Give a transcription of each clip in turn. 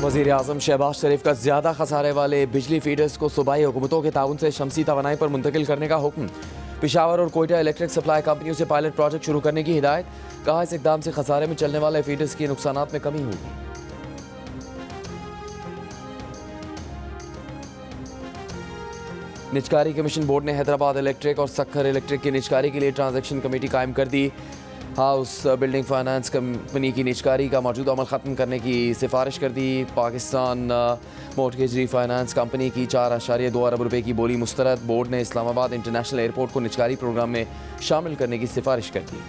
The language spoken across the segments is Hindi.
वज़ीर आज़म शहबाज शरीफ का ज़्यादा खसारे वाले बिजली फीडर्स को सूबाई हुकूमतों के ताउन से शमसी तवानाई पर मुंतकिल करने का हुक्म। पेशावर और कोयटा इलेक्ट्रिक सप्लाई कंपनियों से पायलट प्रोजेक्ट शुरू करने की हिदायत। कहा, इस इकदाम से खसारे में चलने वाले फीडर्स की नुकसानात में कमी होगी। निजकारी कमीशन बोर्ड ने हैदराबाद इलेक्ट्रिक और सक्खर इलेक्ट्रिक की निजकारी के लिए ट्रांजैक्शन कमेटी कायम कर दी। हाउस बिल्डिंग फाइनेंस कंपनी की निजकारी का मौजूदा अमल ख़त्म करने की सिफारिश कर दी। पाकिस्तान मोर्टगेज रीफाइनेंस कंपनी की 4.2 अरब रुपए की बोली मुस्तरद। बोर्ड ने इस्लामाबाद इंटरनेशनल एयरपोर्ट को निजकारी प्रोग्राम में शामिल करने की सिफारिश कर दी।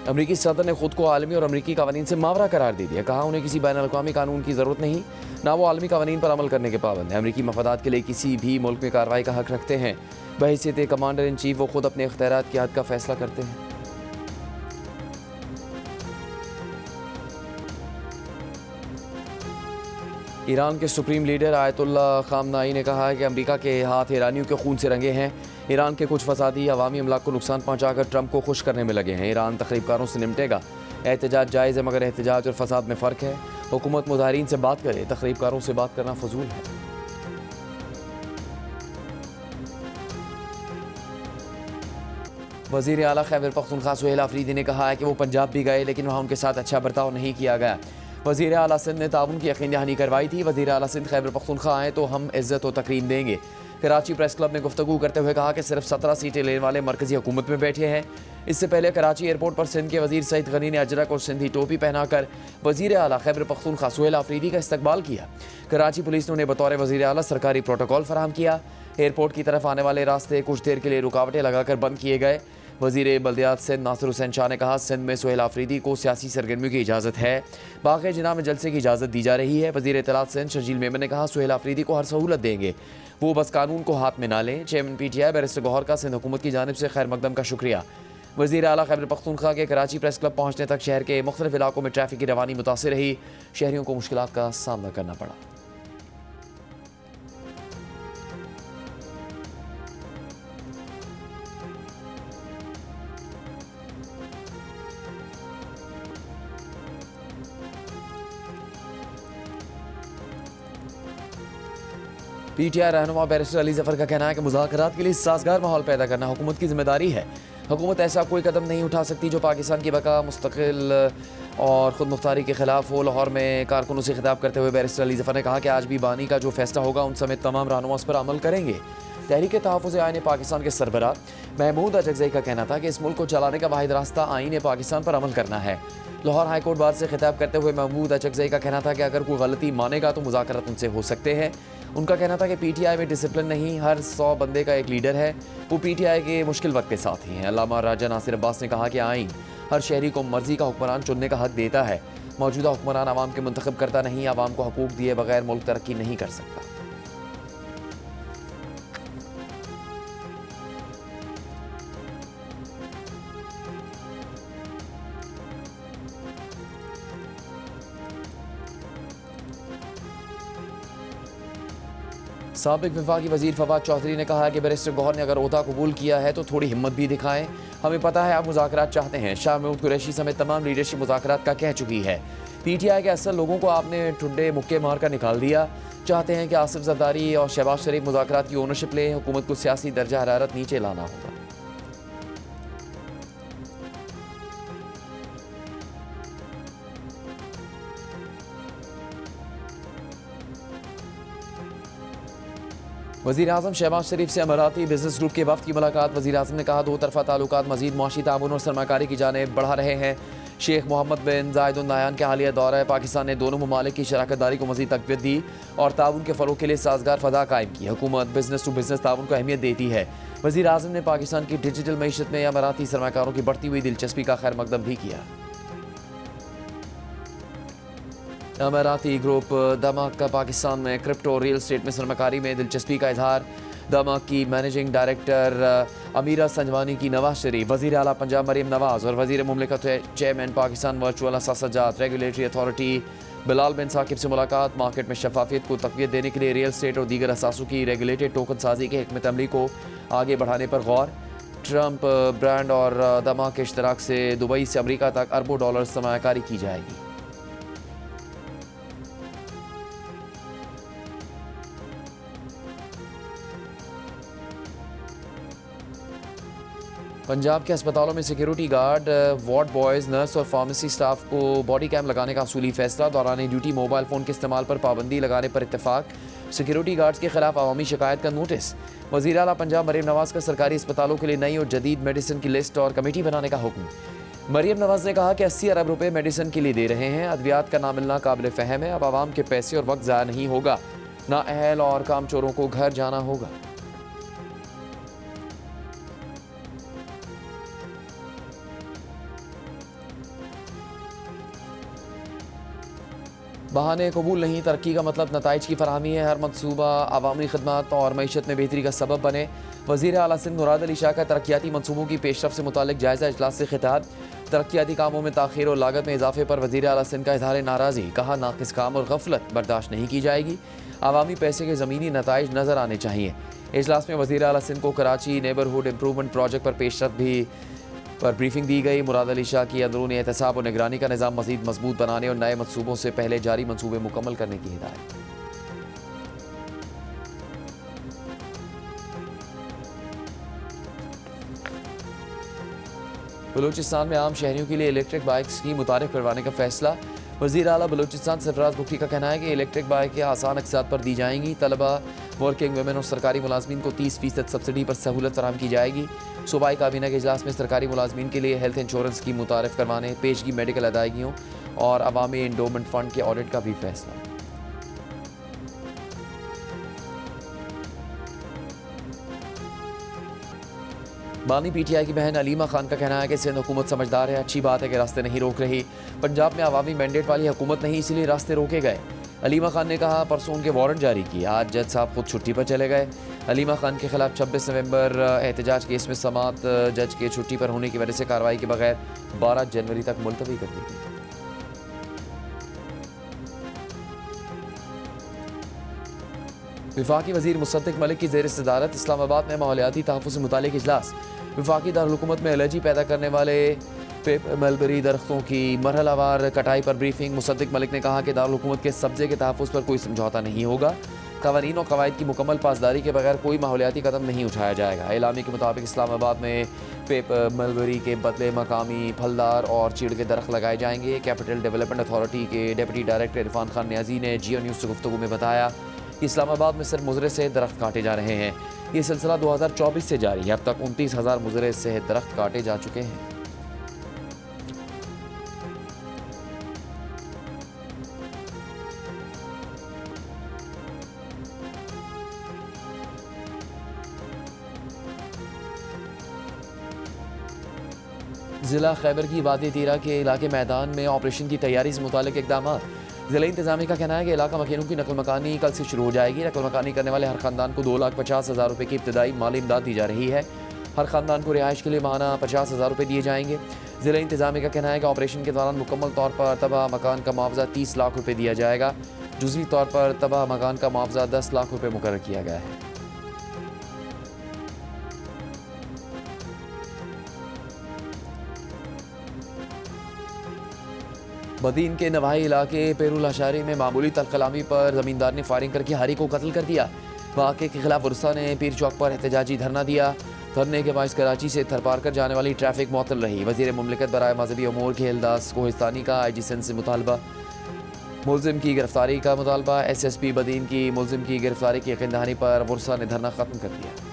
अमरीकी सदर ने खुद को आलमी और अमरीकी कानून से मावरा करार दे दिया। कहा, उन्हें किसी बैनुल-अक़वामी कानून की ज़रूरत नहीं, ना वो आलमी कानून पर अमल करने के पाबंद हैं। अमरीकी मफादात के लिए किसी भी मुल्क में कार्रवाई का हक रखते हैं। बहैसियत कमांडर इन चीफ वो खुद अपने इख्तियारात की हद का फैसला करते हैं। ईरान के सुप्रीम लीडर आयतुल्ला खामनाई ने कहा है कि अमरीका के हाथ ईरानियों के खून से रंगे हैं। ईरान के कुछ फसादी अवामी अमलाक को नुकसान पहुंचाकर ट्रंप को खुश करने में लगे हैं। ईरान तकरीबकारों से निपटेगा। एहतजाज जायज़ है, मगर एहतजाज और फसाद में फ़र्क है। हुकूमत मुजाहिरीन से बात करे, तकरीबकारों से बात करना फजूल है। वज़ीर आला खैबर पख्तूनख्वा सुहेल आफरीदी ने कहा है कि वो पंजाब भी गए, लेकिन वहाँ उनके साथ अच्छा बर्ताव नहीं किया गया। वज़ीर आला सिंध ने ताउन की यकीन दहानी करवाई थी। वज़ीर आला सिंध खैबर पख्तूनख्वा आए तो हम इज़्ज़त और तकरीम देंगे। कराची प्रेस क्लब में गुफ्तगू करते हुए कहा कि सिर्फ 17 सीटें लेने वाले मरकज़ी हुकूमत में बैठे हैं। इससे पहले कराची एयरपोर्ट पर सिंध के वज़ीर सईद गनी ने अजरक और सिंधी टोपी पहनाकर वज़ीर आला खैबर पख्तूनख्वा सुहेल आफरीदी का इस्तकबाल किया। कराची पुलिस ने उन्हें बतौर वज़ीर आला सरकारी प्रोटोकॉल फराहम किया। एयरपोर्ट की तरफ आने वाले रास्ते कुछ देर के लिए रुकावटें लगाकर बंद किए गए। वज़ीर बल्दियात सिंध नासिर हुसैन शाह ने कहा, सिंध में सुहेल आफरीदी को सियासी सरगर्मियों की इजाज़त है। बाक़ी जिना में जलसे की इजाज़त दी जा रही है। वज़ीर इत्तलात सिंध शर्जील मेमन ने कहा, सुहेल आफरीदी को हर सहूलत देंगे, वो बस कानून को हाथ में ना लें। चेयरमैन PTI बैरिस्टर गौहर का सिंध हुकूमत की जानिब से खैर मकदम का शुक्रिया। वज़ीर आला खैबर पख्तूनख्वा के कराची प्रेस क्लब पहुँचने तक शहर के मुख्तलिफ इलाकों में ट्रैफिक की रवानी मुतासिर रही। शहरियों को मुश्किलात का सामना करना पड़ा। PTI रहनुमा बैरिस्टर अली जफर का कहना है कि मुज़ाकरात के लिए साजगार माहौल पैदा करना हुकूमत की जिम्मेदारी है। हुकूमत ऐसा कोई कदम नहीं उठा सकती जो पाकिस्तान की बका, मुस्तकिल और खुद मुख्तारी के खिलाफ हो। लाहौर में कारकुनों से खिताब करते हुए बैरिस्टर अली जफर ने कहा कि आज भी बानी का जो फैसला होगा उन समेत तमाम रहनुमा पर अमल करेंगे। तहरीक तहफ़्फ़ुज़ आईन पाकिस्तान के सरबराह महमूद अचकज़ई का कहना था कि इस मुल्क को चलाने का वाहिद रास्ता आईन पाकिस्तान पर अमल करना है। लाहौर हाईकोर्ट बार से खिताब करते हुए महमूद अचकज़ई का कहना था कि अगर कोई गलती मानेगा तो मुज़ाकरात उनसे हो सकते हैं। उनका कहना था कि PTI में डिसिप्लिन नहीं, हर 100 बंदे का एक लीडर है। वो PTI के मुश्किल वक्त के साथ ही हैं। अल्लामा राजा नासिर अब्बास ने कहा कि आईन हर शहरी को मर्जी का हुक्मरान चुनने का हक देता है। मौजूदा हुक्मरान आवाम के मुंतखब करता नहीं, आवाम को हकूक दिए बगैर मुल्क तरक्की नहीं कर सकता। साबिक वफाकी वज़ीर फवाद चौधरी ने कहा कि बैरिस्टर गौहर ने अगर ओहदा कबूल किया है तो थोड़ी हिम्मत भी दिखाएं। हमें पता है आप मुज़ाकरात चाहते हैं। शाह महमूद कुरैशी समेत तमाम लीडरशिप मुज़ाकरात का कह चुकी है। PTI के असल लोगों को आपने ठुड्डे मुक्के मार कर निकाल दिया। चाहते हैं कि आसिफ जरदारी और शहबाज शरीफ मुज़ाकरात की ओनरशिप लें। हुकूमत को सियासी दर्जा हरारत नीचे लाना होगा। वज़ीर आज़म शहबाज शरीफ से अमाराती बिजनेस ग्रुप के वफ़द की मुलाकात। वज़ीर आज़म ने कहा, दो तरफ़ा ताल्लुकात मज़ीद मुआशी ताउन और सरमाकारी की जानिब बढ़ा रहे हैं। शेख मोहम्मद बिन जायद अल नहयान के हालिया दौरा पाकिस्तान ने दोनों ममालिक की शराकत दारी को मज़ीद तक़वियत दी और ताउन के फ़रोग़ के लिए साजगार फ़ज़ा कायम की। हुकूमत बिजनेस टू बिजनेस ताउन को अहमियत देती है। वज़ीर आज़म ने पाकिस्तान की डिजिटल मईशत में अमाराती सरमाकारों की बढ़ती हुई दिलचस्पी का खैर मकदम भी किया। अमाराती ग्रुप दमाक का पाकिस्तान में क्रिप्टो रियल एस्टेट में सरमाकारी में दिलचस्पी का इजहार। दमाक की मैनेजिंग डायरेक्टर अमीरा संजवानी की नवाज शरीफ, वज़ीर आला पंजाब मरीम नवाज और वज़ीर मुमलिकत चेयरमैन पाकिस्तान वर्चुअल असासजात रेगुलेटरी अथॉरिटी बिलाल बिन साकिब से मुलाकात। मार्केट में शफाफियत को तक़वियत देने के लिए रियल एस्टेट और दीगर असासों की रेगुलेटेड टोकन साजी के हिकमत अमली को आगे बढ़ाने पर गौर। ट्रंप ब्रांड और दमा के इश्तराक से दुबई से अमेरिका तक अरबों डॉलर सरमायाकारी की जाएगी। पंजाब के अस्पतालों में security guard, ward boys, nurse और फार्मेसी स्टाफ को बॉडी कैम लगाने का असूली फैसला। दौरान ड्यूटी मोबाइल फ़ोन के इस्तेमाल पर पाबंदी लगाने पर इत्तेफाक। सिक्योरिटी गार्ड्स के खिलाफ अवामी शिकायत का नोटिस। वज़ीर आला पंजाब मरीम नवाज़ का सरकारी अस्पतालों के लिए नई और जदीद मेडिसिन की लिस्ट और कमेटी बनाने का हुक्म। मरीम नवाज़ ने कहा कि 80 अरब रुपए मेडिसिन के लिए दे रहे हैं। अद्वियात का ना मिलना काबिल फ़हम है। अब आवाम के पैसे और वक्त ज़ाया नहीं होगा। नाअहल और कामचोरों को घर जाना होगा। बहाने कबूल नहीं, तरक्की का मतलब नताइज की फराहमी है। हर मनसूबा अवामी खदमात और मईशत में बेहतरी का सबब बने। वज़ीर आला सिंध मुराद अली शाह का तरक्याती मनसूबों की पेशरफ से मुतालिक जायज़ा इजलास से खिताब। तरक्याती कामों में ताख़ीर और लागत में इजाफे पर वज़ीर आला सिंध का इज़हार नाराज़ी। कहा नाक़िस काम और गफलत बर्दाश्त नहीं की जाएगी। अवामी पैसे के ज़मीनी नताइज नज़र आने चाहिए। इजलास में वज़ीर आला सिंध को कराची नेबरहुड इम्प्रूवमेंट प्रोजेक्ट पर पेशरफ भी पर ब्रीफिंग दी गई। मुराद अली शाह की अंदरूनी एहतसाब और निगरानी का निज़ाम मज़ीद मजबूत बनाने और नए मनसूबों से पहले जारी मनसूबे मुकम्मल करने की हिदायत। बलूचिस्तान में आम शहरियों के लिए इलेक्ट्रिक बाइक्स की मुतारिफ करवाने का फैसला। वज़ीर आला बलूचिस्तान सरफराज बुखरी का कहना है कि इलेक्ट्रिक बाइकें आसान अक़सात पर दी जाएंगी। तलबा, वर्किंग वुमेन और सरकारी मुलाजमीन को 30% सब्सिडी पर सहूलत फराहम की जाएगी। सूबाई काबीना के इजलास में सरकारी मुलाजमीन के लिए हेल्थ इंश्योरेंस की मुतारिफ करवाने, पेशगी मेडिकल अदायगियों और अवामी इंडोमेंट फ़ंड के ऑडिट का भी फैसला। बानी पीटीआई की बहन अलीमा खान का कहना है कि सिंध हुकूमत समझदार है। अच्छी बात है कि रास्ते नहीं रोक रही। पंजाब में अवामी मैंडेट वाली हुकूमत नहीं, इसलिए रास्ते रोके गए। अलीमा खान ने कहा परसों उनके वारंट जारी किए, आज जज साहब खुद छुट्टी पर चले गए। अलीमा खान के खिलाफ 26 नवंबर एहतजाज केस में समात जज के छुट्टी पर होने की वजह से कार्रवाई के बगैर 12 जनवरी तक मुलतवी कर दी गई। विफाकी वज़ीर मुसद्दिक मलिक की ज़ेर सदारत इस्लामाबाद में माहौलियाती तहफ़्फ़ुज़ से मुतालिक इजलास। विफाकी दारुल-हुकूमत में एलर्जी पैदा करने वाले मलबरी दरख्तों की मरहलावार कटाई पर ब्रीफिंग। मुसद्दिक मलिक ने कहा कि दारुल-हुकूमत के सब्ज़े के तहफ़्फ़ुज़ पर कोई समझौता नहीं होगा। क़वानीन और क़वाइद की मुकम्मल पासदारी के बगैर कोई माहौलियाती कदम नहीं उठाया जाएगा। एलामी के मुताबिक इस्लामाबाद में पेपर मलबरी के बदले मकामी फलदार और चीड़ के दरख्त लगाए जाएंगे। कैपिटल डेवलपमेंट अथॉरिटी के डिप्टी डायरेक्टर इरफान खान न्याजी ने जियो न्यूज़ से गुफ्तगू में बताया कि इस्लामाबाद में सिर्फ मुजरे सेहत दरख्त काटे जा रहे हैं। ये सिलसिला 2024 से जारी है। अब तक 29,000 मुजरे सेहत दरख्त काटे जा चुके हैं। ज़िला खैबर की वादी तीरा के इलाके मैदान में ऑपरेशन की तैयारी से मुतालिक इक़दाम। ज़िला इंतज़ामिया का कहना है कि इलाका मकीनों की नकल मकानी कल से शुरू हो जाएगी। नकल मकानी करने वाले हर ख़ानदान को 2,50,000 रुपये की इब्तदाई माली इमदाद दी जा रही है। हर ख़ानदान को रिहाइश के लिए माहाना 50,000 रुपये दिए जाएंगे। ज़िला इंतज़ामिया का कहना है कि ऑपरेशन के दौरान मुकम्मल तौर पर तबाह मकान का मुआवजा 30 लाख रुपये दिया जाएगा। जुज़वी तौर पर तबाह मकान का मुआवजा 10 लाख रुपये मुकर्रर किया गया है। बदीन के नवाही इलाके पेरुल अशारी में मामूली तलकलामी पर ज़मींदार ने फायरिंग करके हारी को कत्ल कर दिया। वाक़े के खिलाफ वर्षा ने पीर चौक पर एहतजाजी धरना दिया। धरने के बायस कराची से थरपारकर जाने वाली ट्रैफिक मुअत्तल रही। वज़ीर मुमलिकत बराए मजहबी अमूर खेलदास कोहिस्तानी का IG सिंध से मुतालबा। मुलजिम की गिरफ्तारी का मुतालबा। SSP बदीन की मुलजिम की गिरफ्तारी की यकीन दहानी पर वर्षा ने धरना ख़त्म कर दिया।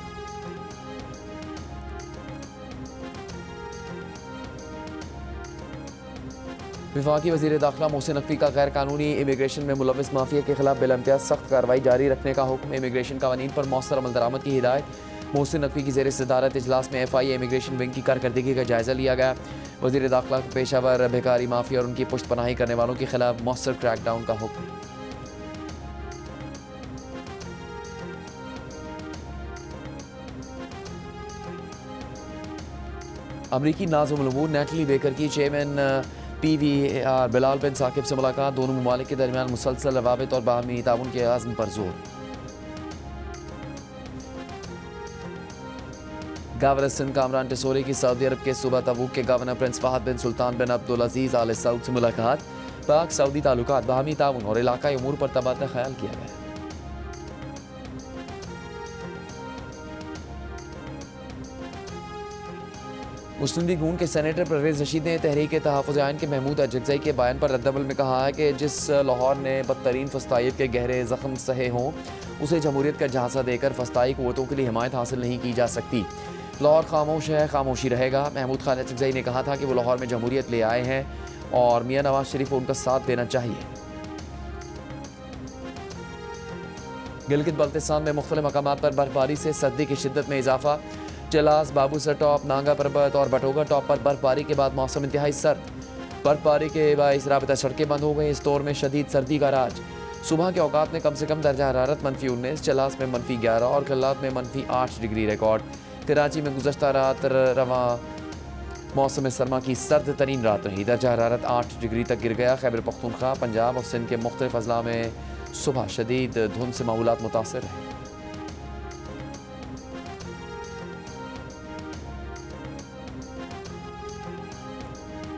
विफाकी वज़ीर दाखिला मोहसिन नकवी का गैर कानूनी इमिग्रेशन में मुलविस माफिया के खिलाफ बिलम्तियाज सख्त कार्रवाई जारी रखने का हुक्म। इमिग्रेशन कानून पर मौसर अमल दरामद की हिदायत। मोहसिन नकवी की ज़ेर सदारत इजलास में FIA इमिग्रेशन विंग की कारकर्दगी का जायज़ा लिया गया। वज़ीर दाखिला को पेशावर भिखारी माफिया और उनकी पुष्ट पनाही करने वालों के खिलाफ मौसर क्रैकडाउन का हुक्म। अमरीकी नाज़िम उल-उमूर नेटली बेकर की चेयरमैन PVAR बिलाल बिन साकिब से मुलाकात। दोनों ममालिक के दरमियान मुसलसल रवाबित और बाहमी ताउन के आज़म पर जोर। गवर्नर सिंध कामरान टिसोरी की सऊदी अरब के सूबा तबूक के गवर्नर प्रिंस फहद बिन सुल्तान बिन अब्दुल अजीज़ आल सऊद से मुलाकात। पाक सऊदी ताल्लुकात, बाहमी ताउन और इलाकाई उमूर पर तबादला ख्याल किया गया। मुस्लिम लीग नून के सेनेटर परवेज रशीद ने तहरीक तहफ़्फ़ुज़ आइन के महमूद अजगज़ई के बयान पर रद्दअमल में कहा है कि जिस लाहौर ने बदतरीन फस्ताइब के गहरे ज़ख्म सहे हों उसे जमहूरियत का झांसा देकर फस्ताई क़ुव्वतों के लिए हिमायत हासिल नहीं की जा सकती। लाहौर खामोश है, खामोशी रहेगा। महमूद खान अजगज़ई ने कहा था कि वो लाहौर में जमहूरियत ले आए हैं और मियाँ नवाज शरीफ को उनका साथ देना चाहिए। गिलगित बल्तिस्तान में मुख्तलिफ मकामात पर बर्फबारी से सर्दी की शिद्दत में इजाफा। चलास, बाबूसर टॉप, नांगा पर्बत और बटोगा टॉप पर बर्फबारी के बाद मौसम इंतहाई सर्द। बर्फबारी के बाइस राबता सड़कें बंद हो गई। इस दौर में शदीद सर्दी का राज। सुबह के औकात में कम से कम दर्जा हरारत -19, चलास में -11 और कल्लात में -8 डिग्री रिकॉर्ड। कराची में गुज़श्ता रात रवा मौसम सरमा की सर्द तरीन रात रही। दर्जा हरारत 8 डिग्री तक गिर गया। खैबर पख्तूनख्वा, पंजाब और सिंध के मुख्तलिफ अजला में सुबह शदीद धुंध से मामूलात मुतासर रहे।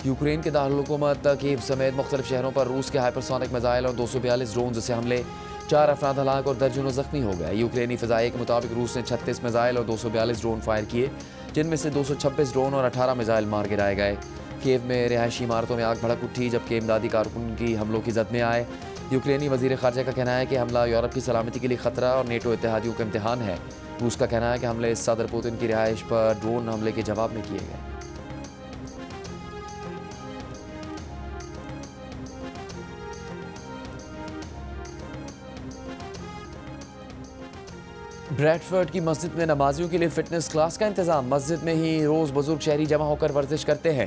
यूक्रेन के दारुल-हुकूमत कीव समेत मुख्तलिफ शहरों पर रूस के हाइपरसोनिक मिसाइल और 242 ड्रोन से हमले। 4 अफराद हलाक और दर्जनों जख्मी हो गए। यूक्रेनी फ़िज़ाई के मुताबिक रूस ने 36 मिसाइल और 242 ड्रोन फायर किए, जिनमें से 226 ड्रोन और 18 मिसाइल मार गिराए गए। कीव में रिहायशी इमारतों में आग भड़क उठी, जबकि इमदादी कारकुन की हमलों की जद में आए। यूक्रेनी वज़ीर ख़ारजा का कहना है कि हमला यूरोप की सलामती के लिए ख़तरा और नेटो इत्तेहादियों का इम्तिहान है। रूस का कहना है कि हमले सदर पुतिन की रिहाइश पर ड्रोन हमले के जवाब में किए गए। ब्रैडफर्ड की मस्जिद में नमाजियों के लिए फ़िटनेस क्लास का इंतज़ाम। मस्जिद में ही रोज़ बुजुर्ग शहरी जमा होकर वर्जिश करते हैं।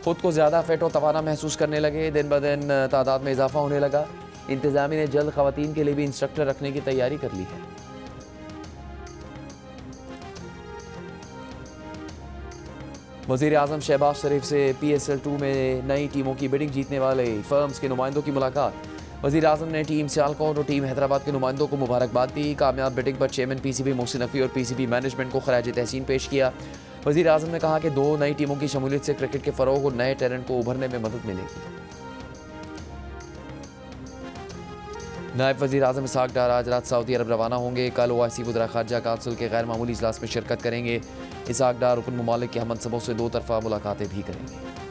खुद को ज़्यादा फिट और तवाना महसूस करने लगे। दिन ब दिन तादाद में इजाफा होने लगा। इंतज़ामिया ने जल्द ख़वातीन के लिए भी इंस्ट्रक्टर रखने की तैयारी कर ली है। वज़ीर आज़म शहबाज शरीफ से PSL 2 में नई टीमों की बिडिंग जीतने वाले फर्म्स के नुमाइंदों की मुलाकात। वज़ीर आज़म ने टीम सियालकोट और टीम हैदराबाद के नुमाइंदों को मुबारकबाद दी। कामयाब बिडिंग पर चेयरमैन PCB मोहसिन नकवी और PCB मैनेजमेंट को खराज तहसीन पेश किया। वज़ीर आज़म ने कहा कि 2 नई टीमों की शमूलियत से क्रिकेट के फ़रोग़ और नए टैलेंट को उभरने में मदद मिलेगी। नायब वज़ीर आज़म इसहाक़ डार आज रात सऊदी अरब रवाना होंगे। कल OIC वज़ीर ख़ारजा काउंसिल के गैर मामूली इजलास में शिरकत करेंगे। इसहाक़ डार रुकन ममालिक के हम मनसबों से 2 तरफ़ा मुलाकातें भी करेंगे।